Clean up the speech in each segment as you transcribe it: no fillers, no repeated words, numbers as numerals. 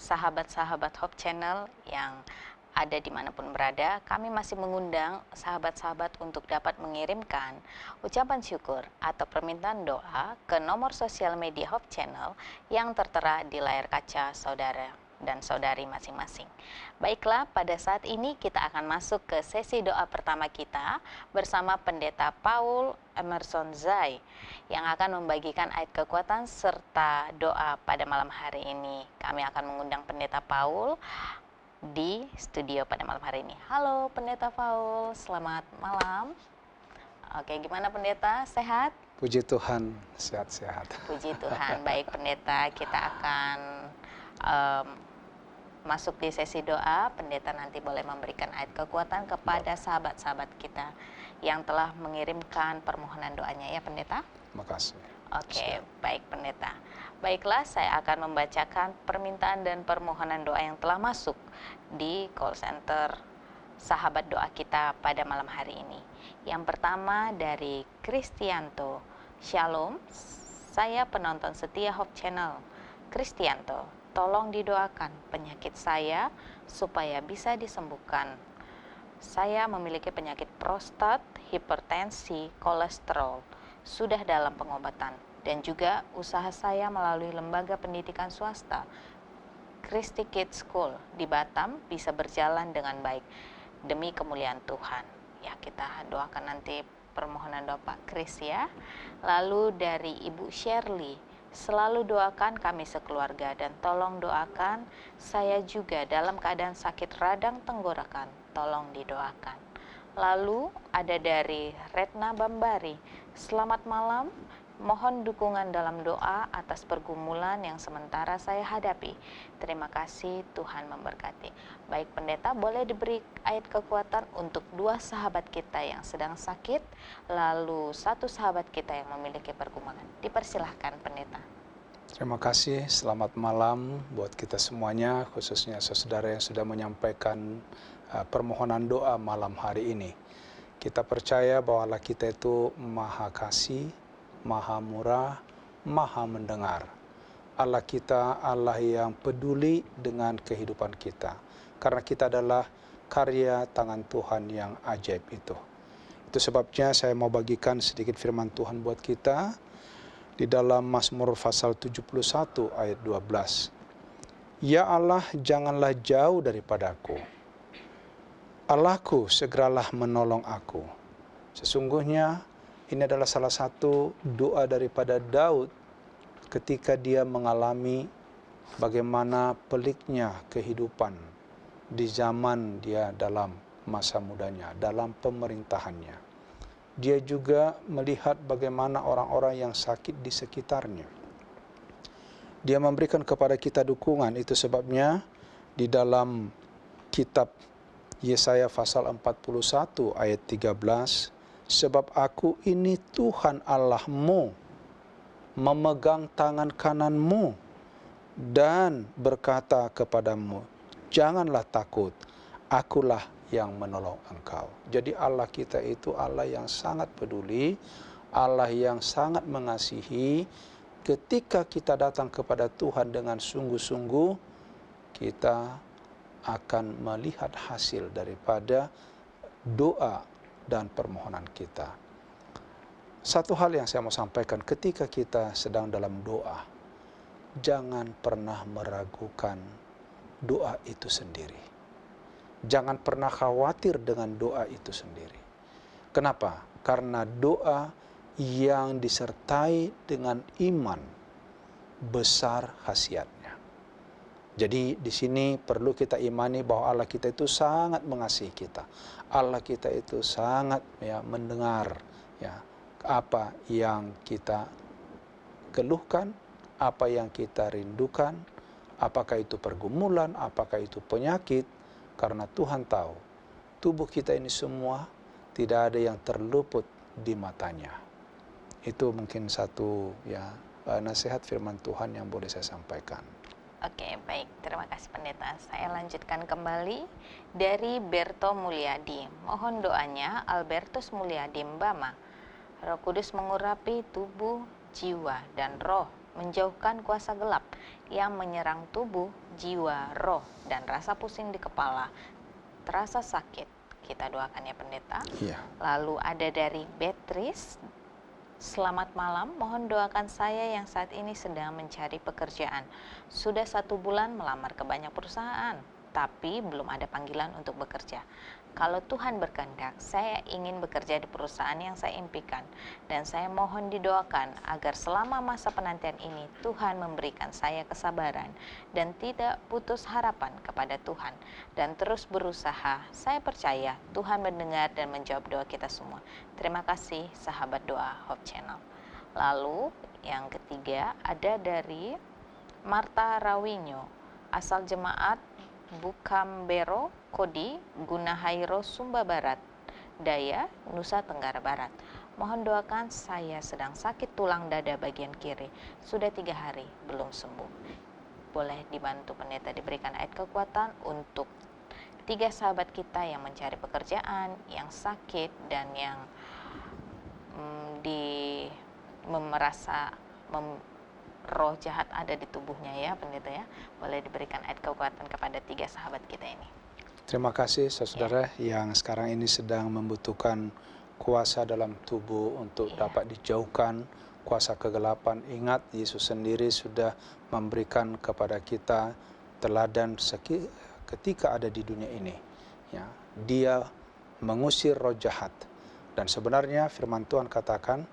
sahabat-sahabat Hope Channel yang ada dimanapun berada, kami masih mengundang sahabat-sahabat untuk dapat mengirimkan ucapan syukur atau permintaan doa ke nomor sosial media Hope Channel yang tertera di layar kaca saudara dan saudari masing-masing. Baiklah, pada saat ini kita akan masuk ke sesi doa pertama kita bersama Pendeta Paul Emerson Zai yang akan membagikan ayat kekuatan serta doa pada malam hari ini. Kami akan mengundang Pendeta Paul di studio pada malam hari ini. Halo Pendeta Paul, selamat malam. Oke, gimana Pendeta? Sehat? Puji Tuhan, sehat-sehat. Puji Tuhan. Baik Pendeta, kita akan masuk di sesi doa. Pendeta nanti boleh memberikan ayat kekuatan kepada sahabat-sahabat kita yang telah mengirimkan permohonan doanya ya Pendeta. Makasih. Oke, baik Pendeta. Baiklah, saya akan membacakan permintaan dan permohonan doa yang telah masuk di call center sahabat doa kita pada malam hari ini. Yang pertama dari Kristianto. Shalom, saya penonton setia Hope Channel. Kristianto, tolong didoakan penyakit saya supaya bisa disembuhkan. Saya memiliki penyakit prostat, hipertensi, kolesterol, sudah dalam pengobatan. Dan juga usaha saya melalui lembaga pendidikan swasta, Christy Kids School di Batam bisa berjalan dengan baik demi kemuliaan Tuhan. Ya, kita doakan nanti permohonan doa Pak Chris ya. Lalu dari Ibu Shirley, selalu doakan kami sekeluarga dan tolong doakan saya juga dalam keadaan sakit radang tenggorokan, tolong didoakan. Lalu ada dari Retna Bambari, selamat malam. Mohon dukungan dalam doa atas pergumulan yang sementara saya hadapi. Terima kasih, Tuhan memberkati. Baik Pendeta, boleh diberi ayat kekuatan untuk 2 sahabat kita yang sedang sakit, lalu 1 sahabat kita yang memiliki pergumulan. Dipersilahkan Pendeta. Terima kasih, selamat malam buat kita semuanya, khususnya saudara yang sudah menyampaikan permohonan doa malam hari ini. Kita percaya bahwa Allah kita itu Maha Kasih, Maha Murah, Maha Mendengar. Allah kita Allah yang peduli dengan kehidupan kita. Karena kita adalah karya tangan Tuhan yang ajaib itu. Itu sebabnya saya mau bagikan sedikit firman Tuhan buat kita di dalam Mazmur pasal 71 ayat 12. Ya Allah, janganlah jauh daripadaku. Allahku, segeralah menolong aku. Sesungguhnya ini adalah salah satu doa daripada Daud ketika dia mengalami bagaimana peliknya kehidupan di zaman dia dalam masa mudanya, dalam pemerintahannya. Dia juga melihat bagaimana orang-orang yang sakit di sekitarnya. Dia memberikan kepada kita dukungan, itu sebabnya di dalam kitab Yesaya pasal 41 ayat 13, sebab aku ini Tuhan Allahmu, memegang tangan kananmu dan berkata kepadamu, janganlah takut, akulah yang menolong engkau. Jadi Allah kita itu Allah yang sangat peduli, Allah yang sangat mengasihi. Ketika kita datang kepada Tuhan dengan sungguh-sungguh, kita akan melihat hasil daripada doa dan permohonan kita. Satu hal yang saya mau sampaikan, ketika kita sedang dalam doa, jangan pernah meragukan doa itu sendiri. Jangan pernah khawatir dengan doa itu sendiri. Kenapa? Karena doa yang disertai dengan iman besar khasiatnya. Jadi di sini perlu kita imani bahwa Allah kita itu sangat mengasihi kita. Allah kita itu sangat mendengar apa yang kita keluhkan, apa yang kita rindukan, apakah itu pergumulan, apakah itu penyakit, karena Tuhan tahu tubuh kita ini semua tidak ada yang terluput di matanya. Itu mungkin satu nasihat firman Tuhan yang boleh saya sampaikan. Oke, baik. Terima kasih Pendeta. Saya lanjutkan kembali dari Berto Mulyadi. Mohon doanya Albertus Mulyadi Mbama. Roh Kudus mengurapi tubuh, jiwa, dan roh, menjauhkan kuasa gelap yang menyerang tubuh, jiwa, roh, dan rasa pusing di kepala, terasa sakit, kita doakan ya pendeta. Iya. Lalu ada dari Beatrice, selamat malam, mohon doakan saya yang saat ini sedang mencari pekerjaan. Sudah 1 bulan melamar ke banyak perusahaan, tapi belum ada panggilan untuk bekerja. Kalau Tuhan berkehendak, saya ingin bekerja di perusahaan yang saya impikan, dan saya mohon didoakan agar selama masa penantian ini Tuhan memberikan saya kesabaran dan tidak putus harapan kepada Tuhan, dan terus berusaha. Saya percaya Tuhan mendengar dan menjawab doa kita semua. Terima kasih sahabat doa Hope Channel. Lalu yang ketiga ada dari Marta Rawinyo, asal jemaat Bukambero Kodi, Gunahairo, Sumba Barat Daya, Nusa Tenggara Barat. Mohon doakan, saya sedang sakit tulang dada bagian kiri. Sudah 3 hari belum sembuh. Boleh dibantu pendeta diberikan ayat kekuatan untuk 3 sahabat kita yang mencari pekerjaan, yang sakit, dan yang merasa roh jahat ada di tubuhnya ya pendeta ya. Boleh diberikan ayat kekuatan kepada 3 sahabat kita ini. Terima kasih saudara yang sekarang ini sedang membutuhkan kuasa dalam tubuh untuk dapat dijauhkan kuasa kegelapan. Ingat, Yesus sendiri sudah memberikan kepada kita teladan ketika ada di dunia ini. Ya, dia mengusir roh jahat. Dan sebenarnya firman Tuhan katakan,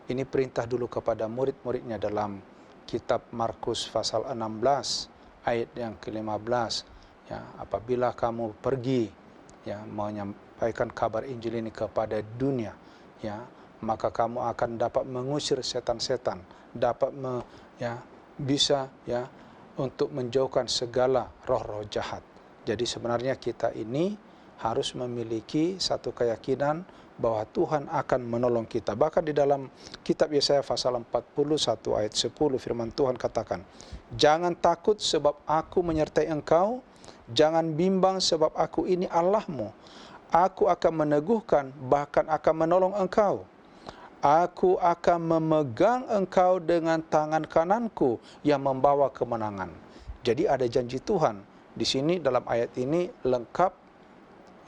ini perintah dulu kepada murid-muridnya dalam kitab Markus pasal 16 ayat yang ke-15. Ya, apabila kamu pergi ya menyampaikan kabar Injil ini kepada dunia, ya, maka kamu akan dapat mengusir setan-setan, dapat bisa ya untuk menjauhkan segala roh-roh jahat. Jadi sebenarnya kita ini harus memiliki satu keyakinan bahwa Tuhan akan menolong kita. Bahkan di dalam kitab Yesaya pasal 41 ayat 10 firman Tuhan katakan, "Jangan takut sebab aku menyertai engkau, jangan bimbang sebab aku ini Allahmu. Aku akan meneguhkan, bahkan akan menolong engkau. Aku akan memegang engkau dengan tangan kananku yang membawa kemenangan." Jadi ada janji Tuhan. Di sini dalam ayat ini lengkap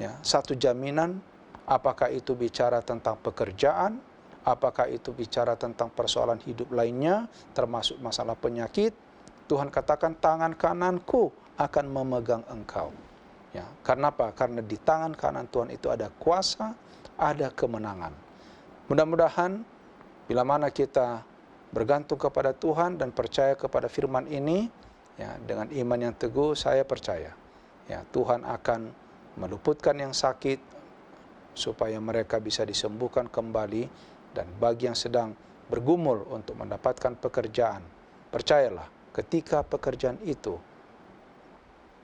ya, satu jaminan. Apakah itu bicara tentang pekerjaan, apakah itu bicara tentang persoalan hidup lainnya, termasuk masalah penyakit, Tuhan katakan tangan kananku akan memegang engkau. Ya, karena apa? Karena di tangan kanan Tuhan itu ada kuasa, ada kemenangan. Mudah-mudahan bila mana kita bergantung kepada Tuhan dan percaya kepada firman ini, ya, dengan iman yang teguh saya percaya, ya, Tuhan akan meluputkan yang sakit, supaya mereka bisa disembuhkan kembali, dan bagi yang sedang bergumul untuk mendapatkan pekerjaan, percayalah ketika pekerjaan itu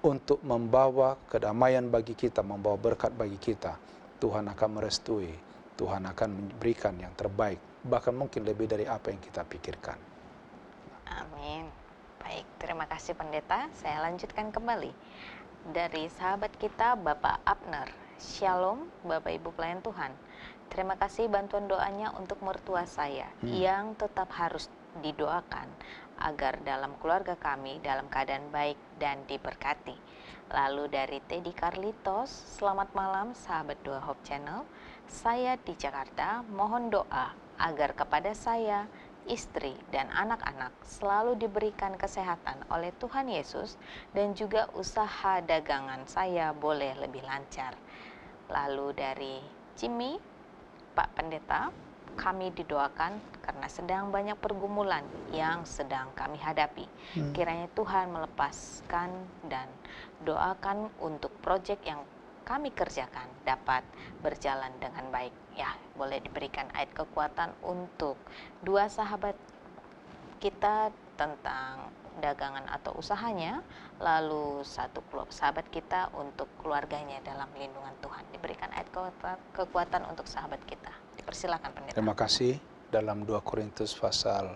untuk membawa kedamaian bagi kita, membawa berkat bagi kita, Tuhan akan merestui, Tuhan akan memberikan yang terbaik, bahkan mungkin lebih dari apa yang kita pikirkan. Amin. Baik, terima kasih pendeta. Saya lanjutkan kembali dari sahabat kita Bapak Abner. Shalom Bapak Ibu pelayan Tuhan. Terima kasih bantuan doanya untuk mertua saya yang tetap harus didoakan agar dalam keluarga kami dalam keadaan baik dan diberkati. Lalu dari Teddy Carlitos, selamat malam sahabat Doa Hope Channel. Saya di Jakarta, mohon doa agar kepada saya, istri dan anak-anak selalu diberikan kesehatan oleh Tuhan Yesus, dan juga usaha dagangan saya boleh lebih lancar. Lalu dari Jimmy, Pak Pendeta, kami didoakan karena sedang banyak pergumulan yang sedang kami hadapi. Kiranya Tuhan melepaskan, dan doakan untuk proyek yang kami kerjakan dapat berjalan dengan baik. Ya, boleh diberikan ayat kekuatan untuk 2 sahabat kita tentang dagangan atau usahanya, lalu 1 sahabat kita untuk keluarganya dalam lindungan Tuhan. Diberikan ayat kekuatan untuk sahabat kita. Dipersilakan pendeta. Terima kasih. Dalam 2 Korintus pasal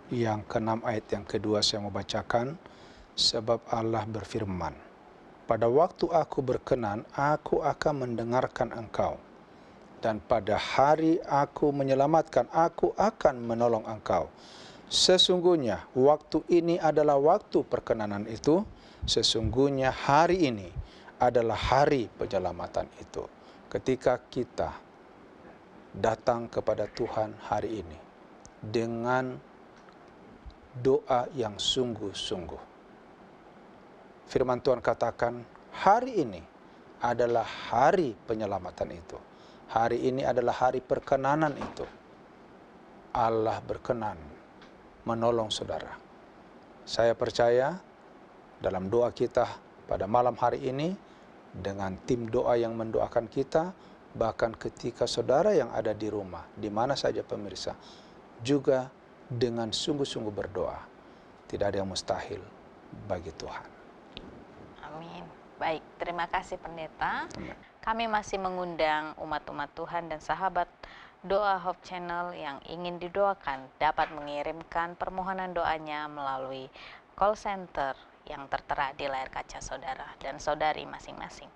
yang ke-6 ayat yang kedua saya mau bacakan, sebab Allah berfirman, "Pada waktu aku berkenan, aku akan mendengarkan engkau, dan pada hari aku menyelamatkan, aku akan menolong engkau. Sesungguhnya waktu ini adalah waktu perkenanan itu, sesungguhnya hari ini adalah hari penyelamatan itu. Ketika kita datang kepada Tuhan hari ini dengan doa yang sungguh-sungguh. Firman Tuhan katakan, hari ini adalah hari penyelamatan itu. Hari ini adalah hari perkenanan itu. Allah berkenan menolong saudara. Saya percaya dalam doa kita pada malam hari ini, dengan tim doa yang mendoakan kita, bahkan ketika saudara yang ada di rumah, di mana saja pemirsa, juga dengan sungguh-sungguh berdoa. Tidak ada yang mustahil bagi Tuhan. Amin. Baik, terima kasih Pendeta. Amin. Kami masih mengundang umat-umat Tuhan dan sahabat Doa Hope Channel yang ingin didoakan dapat mengirimkan permohonan doanya melalui call center yang tertera di layar kaca saudara dan saudari masing-masing.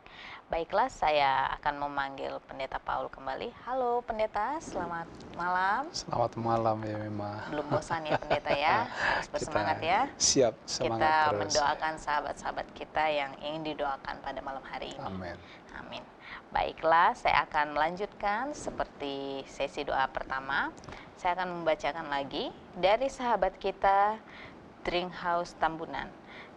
Baiklah, saya akan memanggil Pendeta Paul kembali. Halo Pendeta, selamat malam. Selamat malam ya Mema. Belum bosan ya Pendeta ya, harus bersemangat ya. Siap, semangat Kita terus. mendoakan sahabat-sahabat kita yang ingin didoakan pada malam hari ini. Amin. Amin. Baiklah, saya akan melanjutkan seperti sesi doa pertama. Saya akan membacakan lagi dari sahabat kita Drinkhouse Tambunan.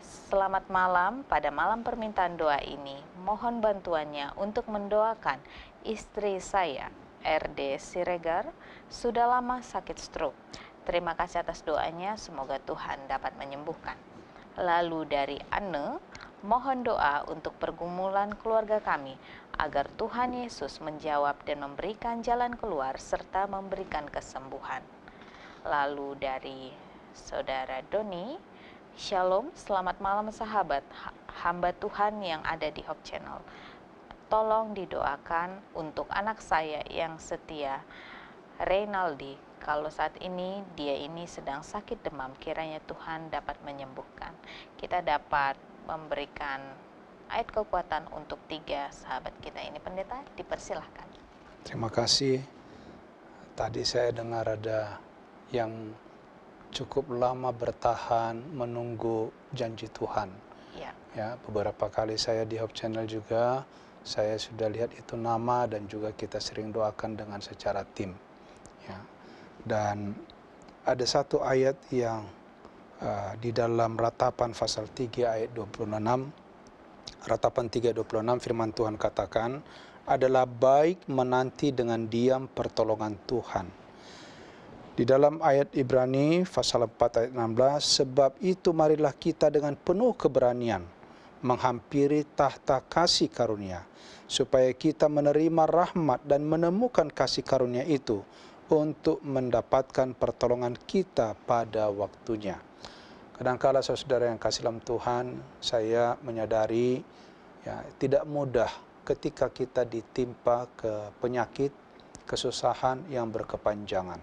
Selamat malam, pada malam permintaan doa ini, mohon bantuannya untuk mendoakan istri saya, RD Siregar, sudah lama sakit stroke. Terima kasih atas doanya, semoga Tuhan dapat menyembuhkan. Lalu dari Anne, mohon doa untuk pergumulan keluarga kami, agar Tuhan Yesus menjawab dan memberikan jalan keluar serta memberikan kesembuhan. Lalu dari Saudara Doni, Shalom, selamat malam sahabat, hamba Tuhan yang ada di Hope Channel. Tolong didoakan untuk anak saya yang setia, Reynaldi. Kalau saat ini dia ini sedang sakit demam, kiranya Tuhan dapat menyembuhkan. Kita dapat memberikan ayat kekuatan untuk 3 sahabat kita ini. Pendeta, dipersilahkan. Terima kasih. Tadi saya dengar ada yang cukup lama bertahan menunggu janji Tuhan. Ya, beberapa kali saya di Hope Channel juga, saya sudah lihat itu nama dan juga kita sering doakan dengan secara tim. Ya. Dan ada satu ayat yang di dalam Ratapan pasal 3 ayat 26, Ratapan 3:26 firman Tuhan katakan, adalah baik menanti dengan diam pertolongan Tuhan. Di dalam ayat Ibrani pasal 4 ayat 16, sebab itu marilah kita dengan penuh keberanian menghampiri tahta kasih karunia, supaya kita menerima rahmat dan menemukan kasih karunia itu untuk mendapatkan pertolongan kita pada waktunya. Kadangkala saudara yang kasih dalam Tuhan, saya menyadari ya, tidak mudah ketika kita ditimpa ke penyakit, kesusahan yang berkepanjangan.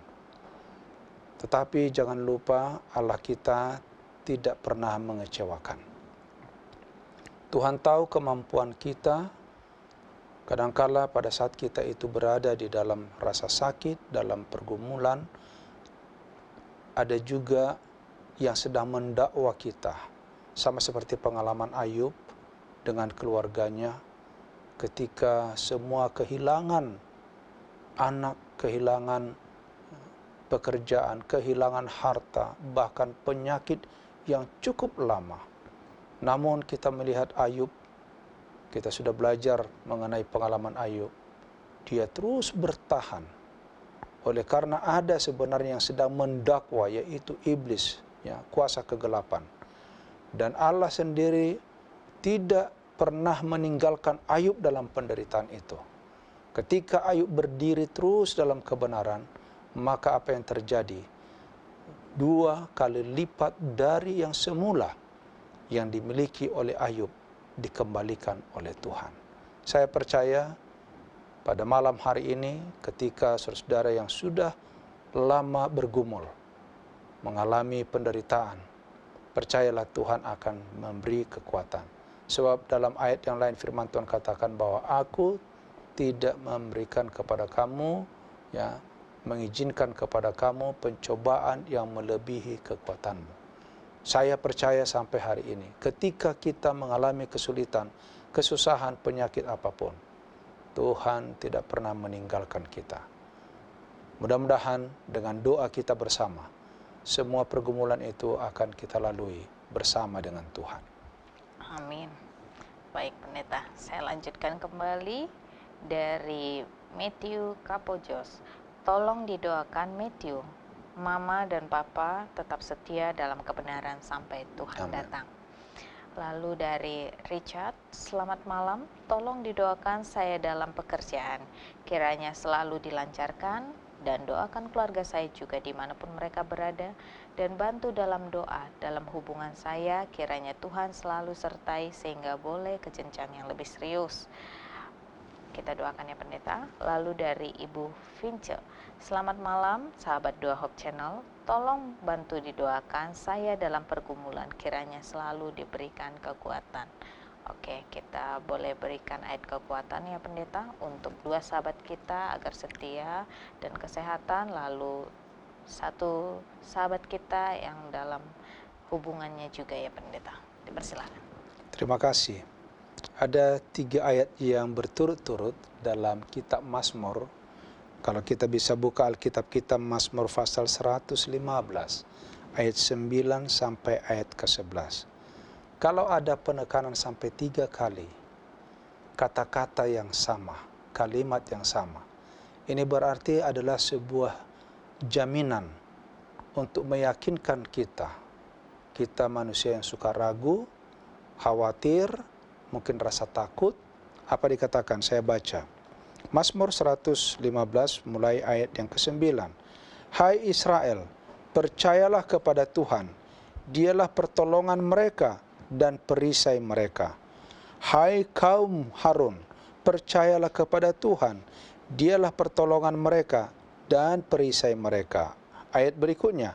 Tetapi jangan lupa Allah kita tidak pernah mengecewakan. Tuhan tahu kemampuan kita. Kadangkala pada saat kita itu berada di dalam rasa sakit, dalam pergumulan, ada juga yang sedang mendakwa kita. Sama seperti pengalaman Ayub dengan keluarganya ketika semua kehilangan anak, kehilangan pekerjaan, kehilangan harta, bahkan penyakit yang cukup lama. Namun kita melihat Ayub, kita sudah belajar mengenai pengalaman Ayub. Dia terus bertahan. Oleh karena ada sebenarnya yang sedang mendakwa, yaitu iblis, ya, kuasa kegelapan. Dan Allah sendiri tidak pernah meninggalkan Ayub dalam penderitaan itu. Ketika Ayub berdiri terus dalam kebenaran, maka apa yang terjadi? 2 kali lipat dari yang semula yang dimiliki oleh Ayub dikembalikan oleh Tuhan. Saya percaya pada malam hari ini ketika saudara yang sudah lama bergumul, mengalami penderitaan, percayalah Tuhan akan memberi kekuatan. Sebab dalam ayat yang lain firman Tuhan katakan bahwa aku tidak memberikan kepada kamu ya mengizinkan kepada kamu pencobaan yang melebihi kekuatanmu. Saya percaya sampai hari ini, ketika kita mengalami kesulitan, kesusahan, penyakit apapun, Tuhan tidak pernah meninggalkan kita. Mudah-mudahan dengan doa kita bersama, semua pergumulan itu akan kita lalui bersama dengan Tuhan. Amin. Baik pendeta, saya lanjutkan kembali dari Matthew Kapojos. Tolong didoakan Matthew, Mama dan Papa tetap setia dalam kebenaran sampai Tuhan Amin. datang. Lalu dari Richard, selamat malam, tolong didoakan saya dalam pekerjaan, kiranya selalu dilancarkan, dan doakan keluarga saya juga dimanapun mereka berada, dan bantu dalam doa, dalam hubungan saya, kiranya Tuhan selalu sertai sehingga boleh ke jenjang yang lebih serius. Kita doakan ya pendeta. Lalu dari Ibu Vince, selamat malam sahabat Doa Hope Channel, tolong bantu didoakan saya dalam pergumulan, kiranya selalu diberikan kekuatan. Oke, kita boleh berikan ayat kekuatan ya pendeta untuk dua sahabat kita agar setia dan kesehatan, lalu satu sahabat kita yang dalam hubungannya juga ya pendeta. Dipersilakan. Terima kasih. Ada 3 ayat yang berturut-turut dalam kitab Mazmur. Kalau kita bisa buka Alkitab kita, Mazmur pasal 115, ayat 9 sampai ayat ke-11. Kalau ada penekanan sampai 3 kali, kata-kata yang sama, kalimat yang sama, ini berarti adalah sebuah jaminan untuk meyakinkan kita manusia yang suka ragu, khawatir, mungkin rasa takut. Apa dikatakan? Saya baca. Mazmur 115 mulai ayat yang ke-9. Hai Israel, percayalah kepada Tuhan, Dialah pertolongan mereka dan perisai mereka. Hai kaum Harun, percayalah kepada Tuhan, Dialah pertolongan mereka dan perisai mereka. Ayat berikutnya,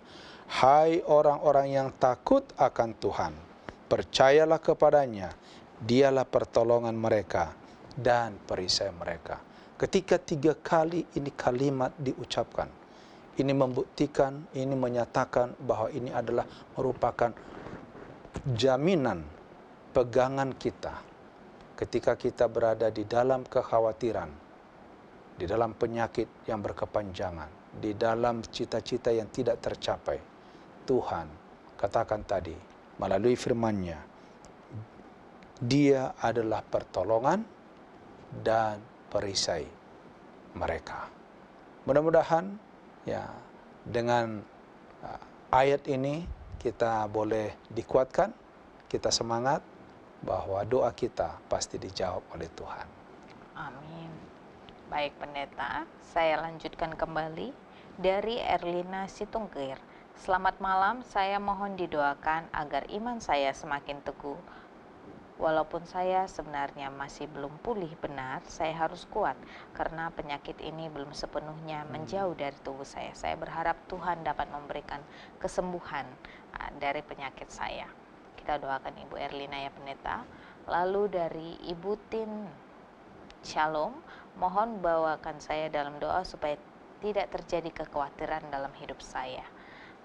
hai orang-orang yang takut akan Tuhan, percayalah kepadanya, Dialah pertolongan mereka dan perisai mereka. Ketika 3 kali ini kalimat diucapkan, ini membuktikan, ini menyatakan bahwa ini adalah merupakan jaminan, pegangan kita ketika kita berada di dalam kekhawatiran, di dalam penyakit yang berkepanjangan, di dalam cita-cita yang tidak tercapai. Tuhan katakan tadi melalui firman-Nya, Dia adalah pertolongan dan perisai mereka. Mudah-mudahan ya dengan ayat ini kita boleh dikuatkan, kita semangat bahwa doa kita pasti dijawab oleh Tuhan. Amin. Baik pendeta, saya lanjutkan kembali dari Erlina Situngkir. Selamat malam, saya mohon didoakan agar iman saya semakin teguh. Walaupun saya sebenarnya masih belum pulih benar, saya harus kuat karena penyakit ini belum sepenuhnya menjauh dari tubuh saya. Saya berharap Tuhan dapat memberikan kesembuhan dari penyakit saya. Kita doakan Ibu Erlina ya pendeta. Lalu dari Ibu Tin, Shalom, mohon bawakan saya dalam doa supaya tidak terjadi kekhawatiran dalam hidup saya.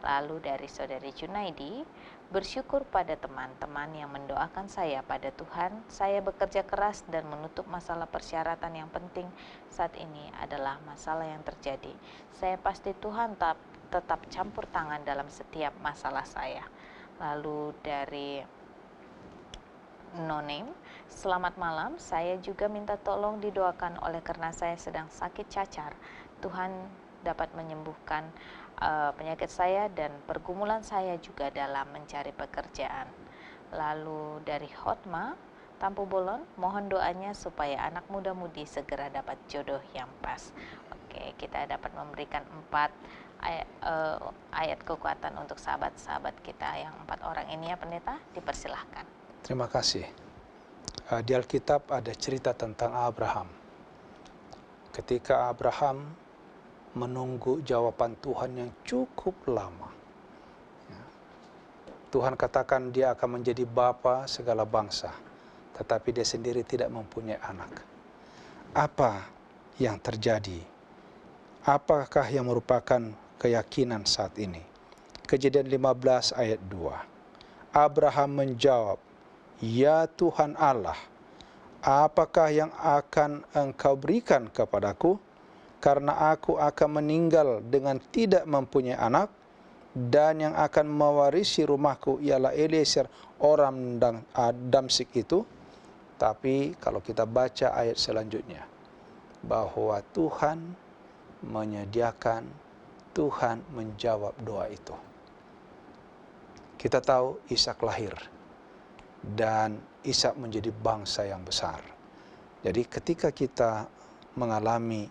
Lalu dari Saudari Junaidi, bersyukur pada teman-teman yang mendoakan saya pada Tuhan. Saya bekerja keras dan menutup masalah persyaratan yang penting saat ini adalah masalah yang terjadi. Saya pasti Tuhan tetap campur tangan dalam setiap masalah saya. Lalu dari No Name, selamat malam, saya juga minta tolong didoakan oleh karena saya sedang sakit cacar. Tuhan dapat menyembuhkan penyakit saya dan pergumulan saya juga dalam mencari pekerjaan. Lalu dari Hotma Tampu Bolon, mohon doanya supaya anak muda-mudi segera dapat jodoh yang pas. Oke, kita dapat memberikan 4 ayat kekuatan untuk sahabat-sahabat kita yang 4 orang ini ya pendeta, dipersilahkan. Terima kasih. Di Alkitab ada cerita tentang Abraham. Ketika Abraham menunggu jawaban Tuhan yang cukup lama, Tuhan katakan dia akan menjadi bapa segala bangsa, tetapi dia sendiri tidak mempunyai anak. Apa yang terjadi? apakah yang merupakan keyakinan saat ini? Kejadian 15 ayat 2. Abraham menjawab, "Ya Tuhan Allah, apakah yang akan Engkau berikan kepadaku? Karena aku akan meninggal dengan tidak mempunyai anak, dan yang akan mewarisi rumahku ialah Eliezer orang Damsyik itu." Tapi kalau kita baca ayat selanjutnya, bahwa Tuhan menyediakan, Tuhan menjawab doa itu. Kita tahu Ishak lahir dan Ishak menjadi bangsa yang besar. Jadi ketika kita mengalami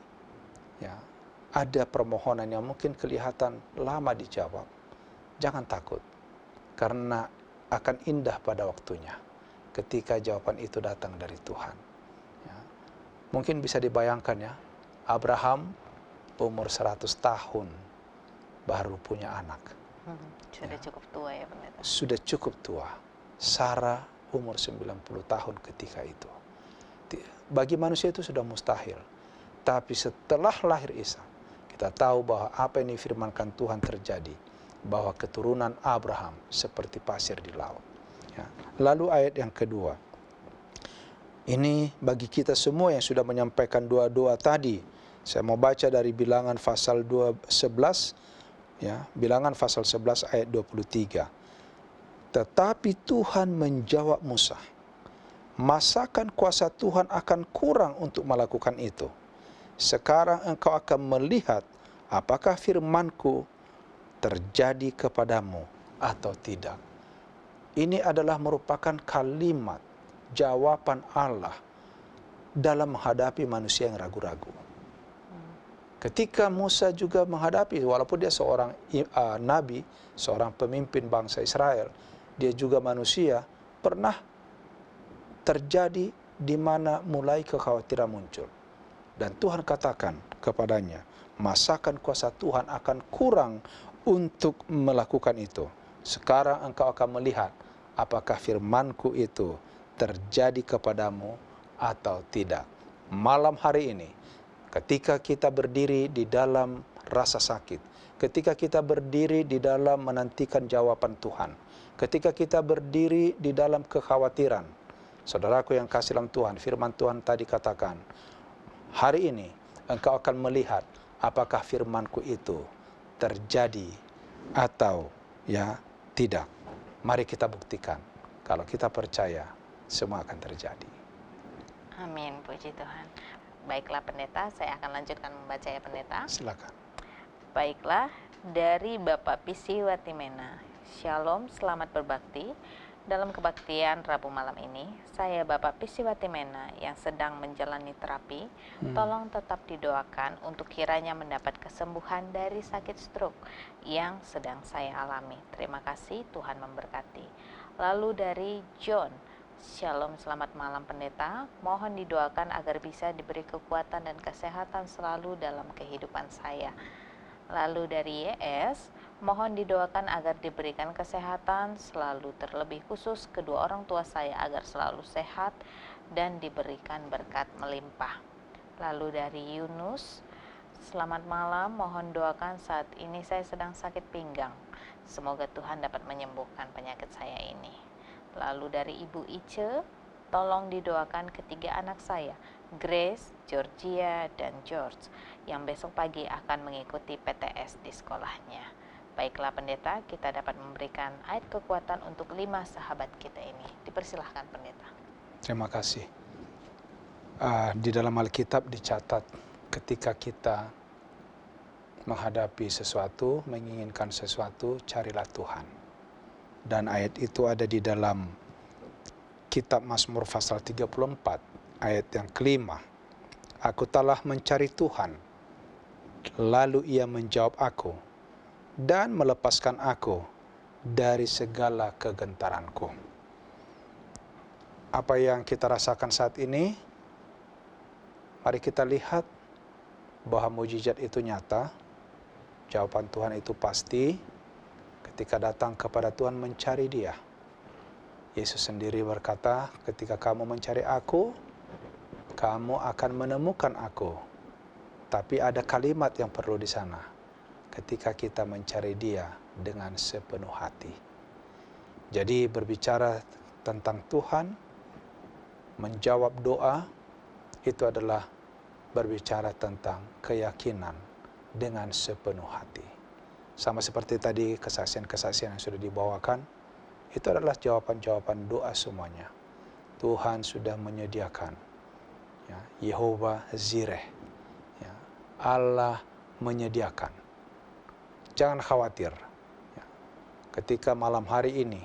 ada permohonan yang mungkin kelihatan lama dijawab, jangan takut, karena akan indah pada waktunya ketika jawaban itu datang dari Tuhan. Mungkin bisa dibayangkan ya, Abraham umur 100 tahun baru punya anak. Sudah cukup tua ya pendeta. Sudah cukup tua. Sarah umur 90 tahun ketika itu. Bagi manusia itu sudah mustahil. Tapi setelah lahir Ishak, kita tahu bahwa apa yang difirmankan Tuhan terjadi, bahwa keturunan Abraham seperti pasir di laut. Lalu ayat yang kedua, ini bagi kita semua yang sudah menyampaikan doa-doa tadi. Saya mau baca dari Bilangan pasal 11, Bilangan pasal 11 ayat 23. Tetapi Tuhan menjawab Musa, "Masakan kuasa Tuhan akan kurang untuk melakukan itu? Sekarang engkau akan melihat apakah firman-Ku terjadi kepadamu atau tidak." Ini adalah merupakan kalimat jawaban Allah dalam menghadapi manusia yang ragu-ragu. Ketika Musa juga menghadapi, walaupun dia seorang nabi, seorang pemimpin bangsa Israel, dia juga manusia, pernah terjadi di mana mulai kekhawatiran muncul. Dan Tuhan katakan kepadanya, "Masakan kuasa Tuhan akan kurang untuk melakukan itu? Sekarang engkau akan melihat apakah firman-Ku itu terjadi kepadamu atau tidak." Malam hari ini, ketika kita berdiri di dalam rasa sakit, ketika kita berdiri di dalam menantikan jawaban Tuhan, ketika kita berdiri di dalam kekhawatiran, saudaraku yang kasih dalam Tuhan, firman Tuhan tadi katakan, hari ini engkau akan melihat apakah firman-Ku itu terjadi atau tidak. Mari kita buktikan. Kalau kita percaya, semua akan terjadi. Amin, puji Tuhan. Baiklah pendeta, saya akan lanjutkan membaca ya pendeta. Silakan. Baiklah, dari Bapak Pisi Watimena. Shalom, selamat berbakti. Dalam kebaktian Rabu malam ini, saya Bapak Pisi Watimena yang sedang menjalani terapi, tolong tetap didoakan untuk kiranya mendapat kesembuhan dari sakit stroke yang sedang saya alami. Terima kasih, Tuhan memberkati. Lalu dari John, Shalom, selamat malam pendeta. Mohon didoakan agar bisa diberi kekuatan dan kesehatan selalu dalam kehidupan saya. Lalu dari YS, mohon didoakan agar diberikan kesehatan selalu, terlebih khusus kedua orang tua saya agar selalu sehat dan diberikan berkat melimpah. Lalu dari Yunus, selamat malam, mohon doakan saat ini saya sedang sakit pinggang. Semoga Tuhan dapat menyembuhkan penyakit saya ini. Lalu dari Ibu Ice, tolong didoakan ketiga anak saya, Grace, Georgia, dan George, yang besok pagi akan mengikuti PTS di sekolahnya. Baiklah pendeta, kita dapat memberikan ayat kekuatan untuk 5 sahabat kita ini. Dipersilahkan pendeta. Terima kasih. Di dalam Alkitab dicatat, ketika kita menghadapi sesuatu, menginginkan sesuatu, carilah Tuhan. Dan ayat itu ada di dalam kitab Mazmur pasal 34, ayat yang kelima. Aku telah mencari Tuhan, lalu Ia menjawab aku, dan melepaskan aku dari segala kegentaranku. Apa yang kita rasakan saat ini, mari kita lihat bahwa mujizat itu nyata, jawaban Tuhan itu pasti, ketika datang kepada Tuhan mencari Dia. Yesus sendiri berkata, ketika kamu mencari aku, kamu akan menemukan aku. Tapi ada kalimat yang perlu di sana. Ketika kita mencari Dia dengan sepenuh hati. Jadi berbicara tentang Tuhan, menjawab doa, itu adalah berbicara tentang keyakinan dengan sepenuh hati. Sama seperti tadi kesaksian-kesaksian yang sudah dibawakan, itu adalah jawaban-jawaban doa semuanya. Tuhan sudah menyediakan. Ya, Yehova Zireh. Ya, Allah menyediakan. Jangan khawatir. Ya, ketika malam hari ini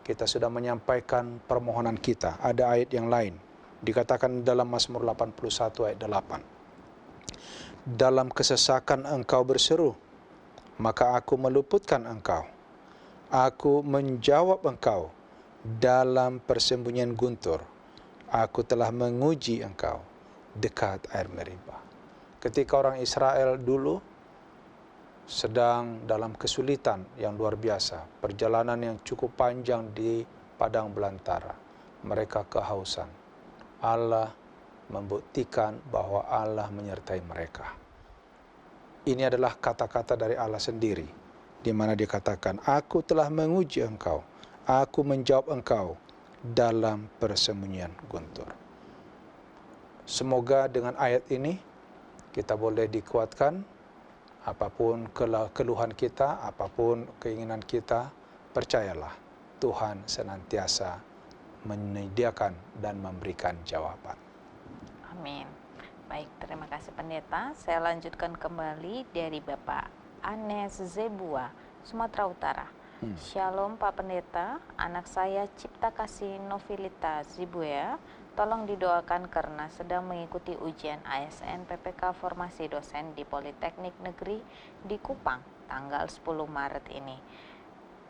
kita sudah menyampaikan permohonan kita, ada ayat yang lain. Dikatakan dalam Mazmur 81 ayat 8. Dalam kesesakan engkau berseru, maka aku meluputkan engkau. Aku menjawab engkau dalam persembunyian guntur. Aku telah menguji engkau dekat air Meribah. Ketika orang Israel dulu sedang dalam kesulitan yang luar biasa, perjalanan yang cukup panjang di padang belantara, mereka kehausan. Allah membuktikan bahwa Allah menyertai mereka. Ini adalah kata-kata dari Allah sendiri, di mana dikatakan, aku telah menguji engkau, aku menjawab engkau dalam persembunyian guntur. Semoga dengan ayat ini kita boleh dikuatkan, apapun keluhan kita, apapun keinginan kita, percayalah Tuhan senantiasa menyediakan dan memberikan jawaban. Amin. Baik, terima kasih pendeta. Saya lanjutkan kembali dari Bapak Anes Zebua, Sumatera Utara. Shalom Pak Pendeta, anak saya Cipta Kasih Novilita Zibua, tolong didoakan karena sedang mengikuti ujian ASN PPK Formasi Dosen di Politeknik Negeri di Kupang, tanggal 10 Maret ini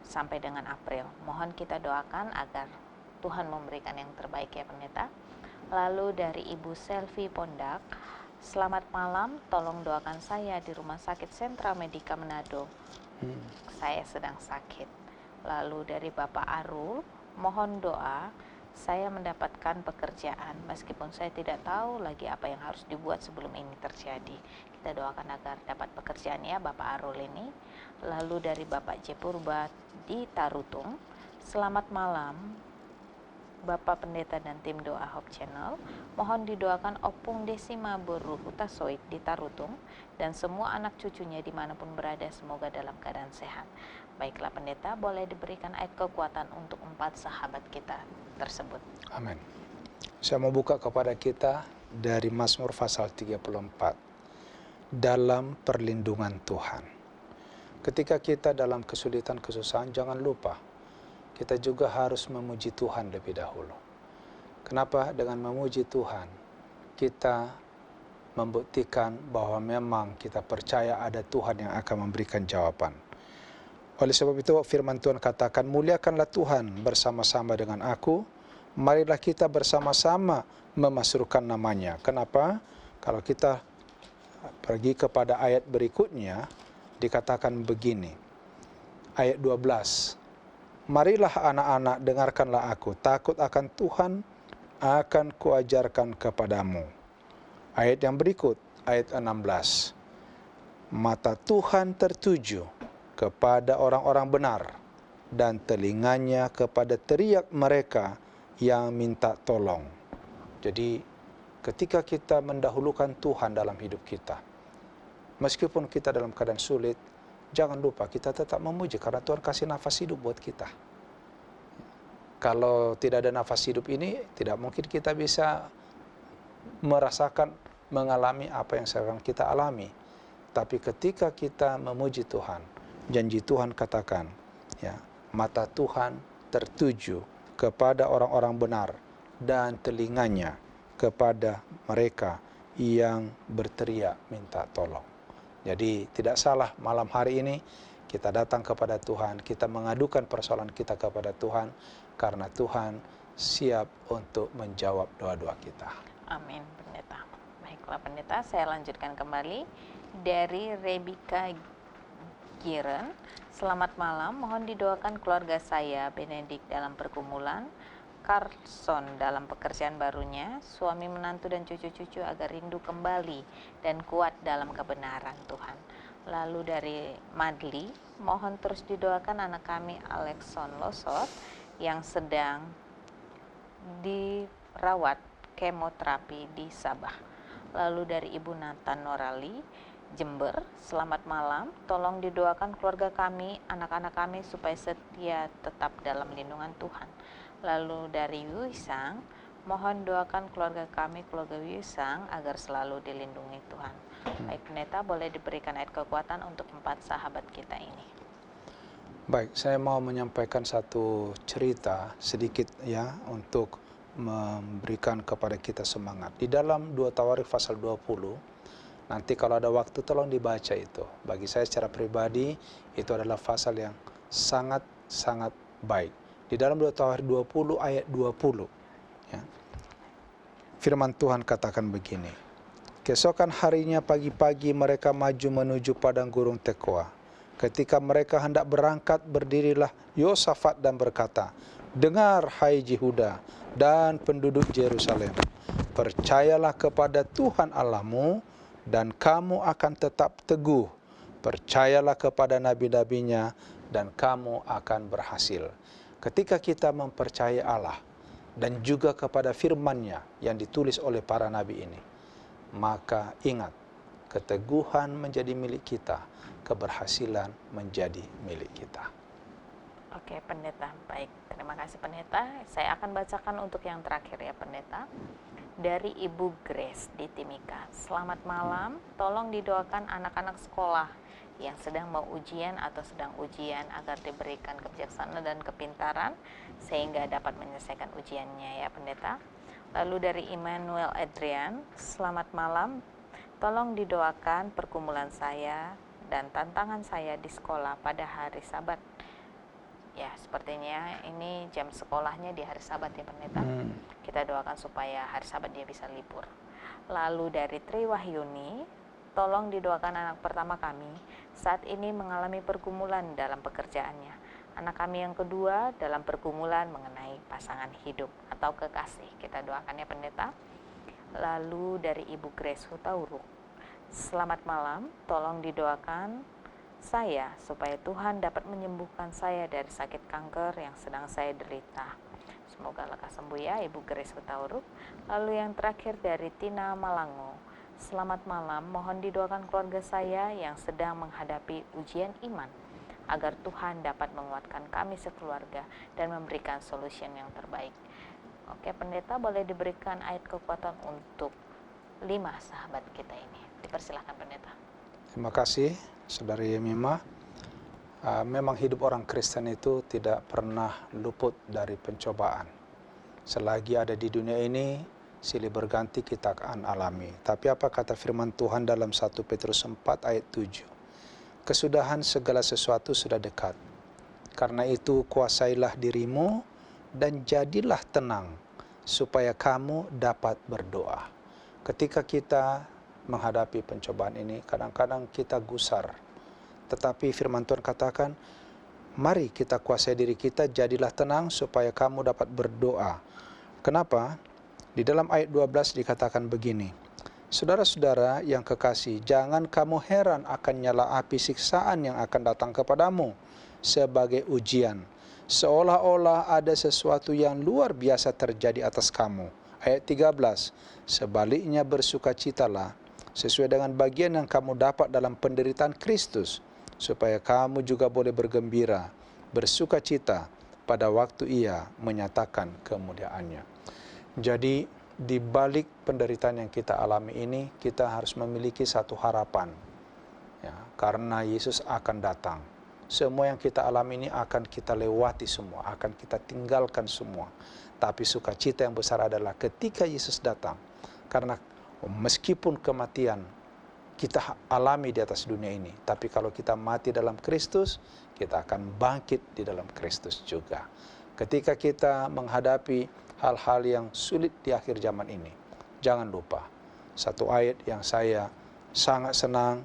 sampai dengan April. Mohon kita doakan agar Tuhan memberikan yang terbaik ya Pendeta. Lalu dari Ibu Selvi Pondak, selamat malam, tolong doakan saya di Rumah Sakit Sentra Medika Manado. Saya sedang sakit. Lalu dari Bapak Arul, mohon doa saya mendapatkan pekerjaan meskipun saya tidak tahu lagi apa yang harus dibuat sebelum ini terjadi. Kita doakan agar dapat pekerjaan ya Bapak Arul ini. Lalu dari Bapak Jepurba di Tarutung, selamat malam Bapak Pendeta dan tim Doa Hope Channel, mohon didoakan Opung Desima Boru Hutasoid di Tarutung dan semua anak cucunya dimanapun berada semoga dalam keadaan sehat. Baiklah Pendeta, boleh diberikan ayat kekuatan untuk 4 sahabat kita tersebut. Amin. Saya mau buka kepada kita dari Mazmur pasal 34. Dalam perlindungan Tuhan. Ketika kita dalam kesulitan kesusahan, jangan lupa kita juga harus memuji Tuhan lebih dahulu. Kenapa? Dengan memuji Tuhan, kita membuktikan bahwa memang kita percaya ada Tuhan yang akan memberikan jawaban. Oleh sebab itu firman Tuhan katakan, muliakanlah Tuhan bersama-sama dengan aku, marilah kita bersama-sama memasruhkan namanya. Kenapa? Kalau kita pergi kepada ayat berikutnya, dikatakan begini, ayat 12, marilah anak-anak, dengarkanlah aku, takut akan Tuhan akan kuajarkan kepadamu. Ayat yang berikut, ayat 16. Mata Tuhan tertuju kepada orang-orang benar dan telinganya kepada teriak mereka yang minta tolong. Jadi ketika kita mendahulukan Tuhan dalam hidup kita, meskipun kita dalam keadaan sulit, jangan lupa kita tetap memuji karena Tuhan kasih nafas hidup buat kita. Kalau tidak ada nafas hidup ini, tidak mungkin kita bisa merasakan, mengalami apa yang sekarang kita alami. Tapi ketika kita memuji Tuhan, janji Tuhan katakan, ya, mata Tuhan tertuju kepada orang-orang benar dan telinganya kepada mereka yang berteriak minta tolong. Jadi tidak salah malam hari ini kita datang kepada Tuhan, kita mengadukan persoalan kita kepada Tuhan, karena Tuhan siap untuk menjawab doa-doa kita. Amin Pendeta. Baiklah Pendeta, saya lanjutkan kembali dari Rebika Giren. Selamat malam, mohon didoakan keluarga saya Benedik dalam pergumulan Carlson dalam pekerjaan barunya, suami menantu dan cucu-cucu agar rindu kembali dan kuat dalam kebenaran Tuhan. Lalu dari Madli, mohon terus didoakan anak kami Alexson Losot yang sedang dirawat kemoterapi di Sabah. Lalu dari Ibu Nathan Norali, Jember, selamat malam, tolong didoakan keluarga kami, anak-anak kami supaya setia tetap dalam lindungan Tuhan. Lalu dari Wisang, mohon doakan keluarga kami, keluarga Wisang, agar selalu dilindungi Tuhan. Baik pendeta, boleh diberikan ayat kekuatan untuk 4 sahabat kita ini. Baik, saya mau menyampaikan satu cerita sedikit ya untuk memberikan kepada kita semangat. Di dalam 2 Tawarikh pasal 20, nanti kalau ada waktu tolong dibaca itu. Bagi saya secara pribadi itu adalah pasal yang sangat baik. Di dalam 2 Tawarikh 20 ayat 20 ya. Firman Tuhan katakan begini. Keesokan harinya pagi-pagi mereka maju menuju padang gurun Tekoa. Ketika mereka hendak berangkat, berdirilah Yosafat dan berkata, "Dengar hai Yehuda dan penduduk Yerusalem, percayalah kepada Tuhan Allahmu dan kamu akan tetap teguh. Percayalah kepada nabi-nabinya dan kamu akan berhasil." Ketika kita mempercayai Allah dan juga kepada firman-Nya yang ditulis oleh para nabi ini, maka ingat, keteguhan menjadi milik kita, keberhasilan menjadi milik kita. Oke pendeta, baik, terima kasih pendeta. Saya akan bacakan untuk yang terakhir ya pendeta. Dari Ibu Grace di Timika, selamat malam, tolong didoakan anak-anak sekolah yang sedang mau ujian atau sedang ujian agar diberikan kebijaksanaan dan kepintaran sehingga dapat menyelesaikan ujiannya ya pendeta. Lalu dari Immanuel Adrian, selamat malam, tolong didoakan pergumulan saya dan tantangan saya di sekolah pada hari Sabat. Ya, sepertinya ini jam sekolahnya di hari Sabat ya pendeta. Kita doakan supaya hari Sabat dia bisa libur. Lalu dari Tri Wahyuni, tolong didoakan anak pertama kami saat ini mengalami pergumulan dalam pekerjaannya. Anak kami yang kedua dalam pergumulan mengenai pasangan hidup atau kekasih. Kita doakan ya pendeta. Lalu dari Ibu Grace Hutauruk, selamat malam, tolong didoakan saya supaya Tuhan dapat menyembuhkan saya dari sakit kanker yang sedang saya derita. Semoga lekas sembuh ya Ibu Grace Hutauruk. Lalu yang terakhir dari Tina Malango, selamat malam, mohon didoakan keluarga saya yang sedang menghadapi ujian iman agar Tuhan dapat menguatkan kami sekeluarga dan memberikan solusi yang terbaik. Oke pendeta, boleh diberikan ayat kekuatan untuk 5 sahabat kita ini. Dipersilahkan pendeta. Terima kasih Saudari Yemima. Memang hidup orang Kristen itu tidak pernah luput dari pencobaan. Selagi ada di dunia ini, silih berganti kita akan alami. Tapi apa kata firman Tuhan dalam 1 Petrus 4 ayat 7? Kesudahan segala sesuatu sudah dekat. Karena itu kuasailah dirimu dan jadilah tenang supaya kamu dapat berdoa. Ketika kita menghadapi pencobaan ini, kadang-kadang kita gusar. Tetapi firman Tuhan katakan, mari kita kuasai diri kita, jadilah tenang supaya kamu dapat berdoa. Kenapa? Di dalam ayat 12 dikatakan begini, saudara-saudara yang kekasih, jangan kamu heran akan nyala api siksaan yang akan datang kepadamu sebagai ujian, seolah-olah ada sesuatu yang luar biasa terjadi atas kamu. Ayat 13, sebaliknya bersukacitalah sesuai dengan bagian yang kamu dapat dalam penderitaan Kristus, supaya kamu juga boleh bergembira, bersukacita pada waktu Ia menyatakan kemuliaannya. Jadi di balik penderitaan yang kita alami ini, kita harus memiliki satu harapan, ya, karena Yesus akan datang. Semua yang kita alami ini akan kita lewati semua, akan kita tinggalkan semua. Tapi sukacita yang besar adalah ketika Yesus datang, karena meskipun kematian kita alami di atas dunia ini, tapi kalau kita mati dalam Kristus, kita akan bangkit di dalam Kristus juga. Ketika kita menghadapi hal-hal yang sulit di akhir zaman ini, jangan lupa satu ayat yang saya sangat senang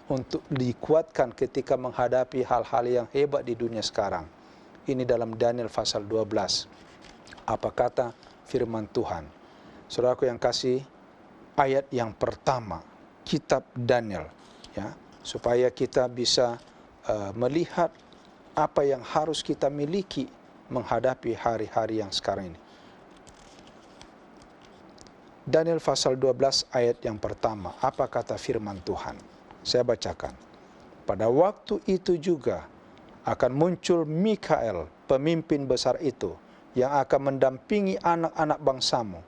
untuk dikuatkan ketika menghadapi hal-hal yang hebat di dunia sekarang. Ini dalam Daniel pasal 12 Apa kata firman Tuhan? Saudaraku yang kasih, ayat yang pertama, kitab Daniel, ya, supaya kita bisa melihat apa yang harus kita miliki menghadapi hari-hari yang sekarang ini. Daniel pasal 12 ayat yang pertama, apa kata firman Tuhan? Saya bacakan. Pada waktu itu juga akan muncul Mikael, pemimpin besar itu, yang akan mendampingi anak-anak bangsamu.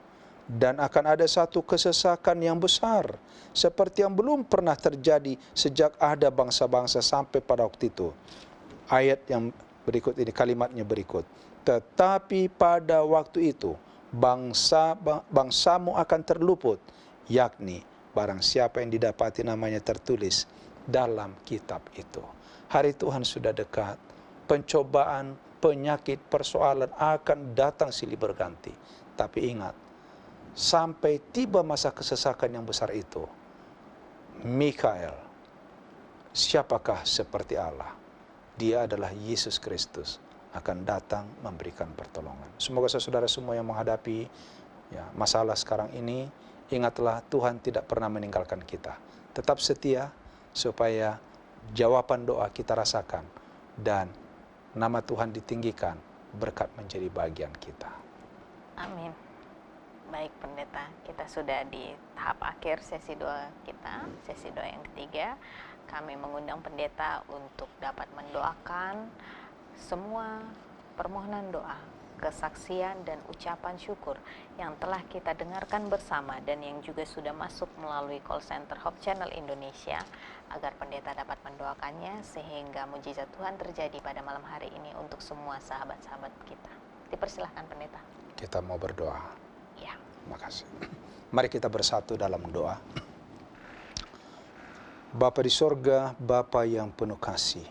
Dan akan ada satu kesesakan yang besar, seperti yang belum pernah terjadi sejak ada bangsa-bangsa sampai pada waktu itu. Ayat yang berikut ini, kalimatnya berikut. Tetapi pada waktu itu, bangsamu akan terluput, yakni barang siapa yang didapati namanya tertulis dalam kitab itu. Hari Tuhan sudah dekat. Pencobaan, penyakit, persoalan akan datang silih berganti. Tapi ingat, sampai tiba masa kesesakan yang besar itu, Mikael, siapakah seperti Allah? Dia adalah Yesus Kristus, akan datang memberikan pertolongan. Semoga saudara semua yang menghadapi masalah sekarang ini, ingatlah Tuhan tidak pernah meninggalkan kita. Tetap setia supaya jawaban doa kita rasakan dan nama Tuhan ditinggikan, berkat menjadi bagian kita. Amin. Baik pendeta, kita sudah di tahap akhir sesi doa kita, sesi doa yang ketiga. Kami mengundang pendeta untuk dapat mendoakan semua permohonan doa, kesaksian dan ucapan syukur yang telah kita dengarkan bersama dan yang juga sudah masuk melalui call center Hope Channel Indonesia, agar pendeta dapat mendoakannya sehingga mujizat Tuhan terjadi pada malam hari ini untuk semua sahabat-sahabat kita. Dipersilahkan pendeta. Kita mau berdoa. Ya. Terima kasih. Mari kita bersatu dalam doa. Bapa di sorga, Bapa yang penuh kasih,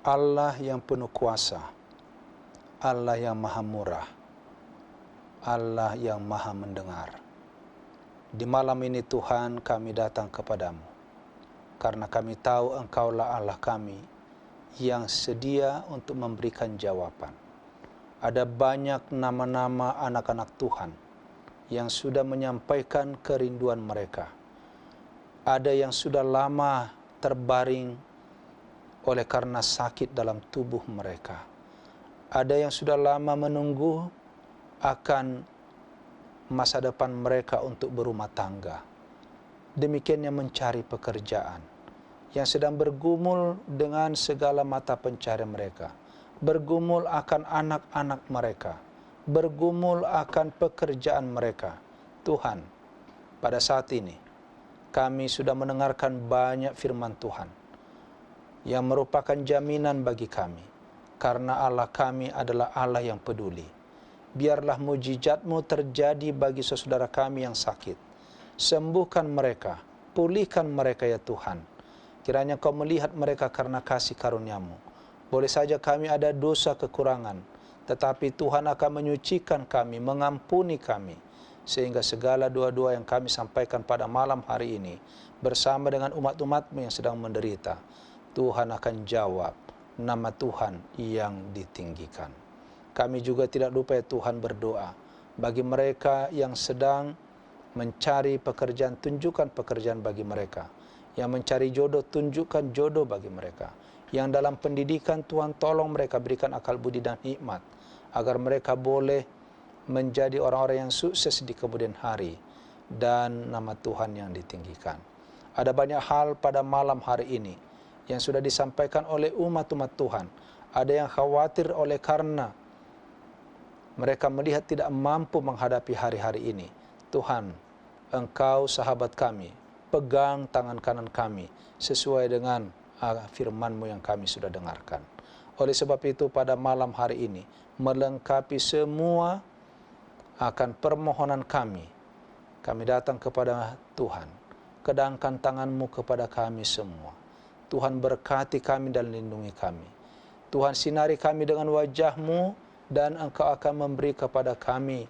Allah yang penuh kuasa, Allah yang maha murah, Allah yang maha mendengar. Di malam ini Tuhan, kami datang kepadamu, karena kami tahu Engkaulah Allah kami yang sedia untuk memberikan jawaban. Ada banyak nama-nama anak-anak Tuhan yang sudah menyampaikan kerinduan mereka. Ada yang sudah lama terbaring oleh karena sakit dalam tubuh mereka. Ada yang sudah lama menunggu akan masa depan mereka untuk berumah tangga. Demikian yang mencari pekerjaan, yang sedang bergumul dengan segala mata pencarian mereka, bergumul akan anak-anak mereka, bergumul akan pekerjaan mereka. Tuhan, pada saat ini kami sudah mendengarkan banyak firman Tuhan yang merupakan jaminan bagi kami, karena Allah kami adalah Allah yang peduli. Biarlah mujizat-Mu terjadi bagi saudara kami yang sakit. Sembuhkan mereka, pulihkan mereka ya Tuhan. Kiranya Kau melihat mereka karena kasih karunia-Mu. Boleh saja kami ada dosa kekurangan, tetapi Tuhan akan menyucikan kami, mengampuni kami, sehingga segala doa-doa yang kami sampaikan pada malam hari ini bersama dengan umat-umat-Mu yang sedang menderita, Tuhan akan jawab, nama Tuhan yang ditinggikan. Kami juga tidak lupa ya Tuhan berdoa bagi mereka yang sedang mencari pekerjaan, tunjukkan pekerjaan bagi mereka. Yang mencari jodoh, tunjukkan jodoh bagi mereka. Yang dalam pendidikan, Tuhan tolong mereka, berikan akal budi dan hikmat, agar mereka boleh menjadi orang-orang yang sukses di kemudian hari, dan nama Tuhan yang ditinggikan. Ada banyak hal pada malam hari ini yang sudah disampaikan oleh umat-umat Tuhan. Ada yang khawatir oleh karena mereka melihat tidak mampu menghadapi hari-hari ini. Tuhan, Engkau sahabat kami, pegang tangan kanan kami sesuai dengan firman-Mu yang kami sudah dengarkan. Oleh sebab itu pada malam hari ini, melengkapi semua akan permohonan kami datang kepada Tuhan. Kedangkan tangan-Mu kepada kami semua. Tuhan berkati kami dan lindungi kami. Tuhan sinari kami dengan wajah-Mu, dan Engkau akan memberi kepada kami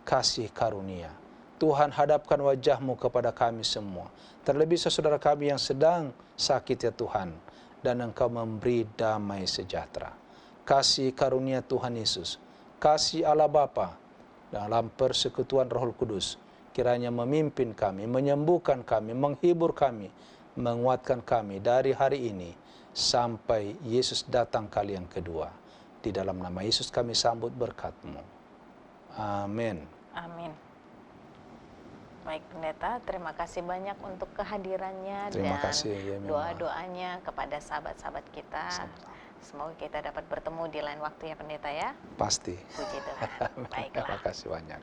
kasih karunia. Tuhan hadapkan wajah-Mu kepada kami semua. Terlebih saudara kami yang sedang sakit ya Tuhan, dan Engkau memberi damai sejahtera. Kasih karunia Tuhan Yesus kasih Allah Bapa dalam persekutuan Roh Kudus kiranya memimpin kami, menyembuhkan kami, menghibur kami, menguatkan kami dari hari ini sampai Yesus datang kali yang kedua. Di dalam nama Yesus kami sambut berkat-Mu. Amin. Amin. Baik pendeta, terima kasih banyak untuk kehadirannya Terima dan kasih, ya, Mima. doa-doanya kepada sahabat-sahabat kita. Semoga kita dapat bertemu di lain waktu ya pendeta ya. Pasti. Puji Tuhan. Baiklah. Terima kasih banyak.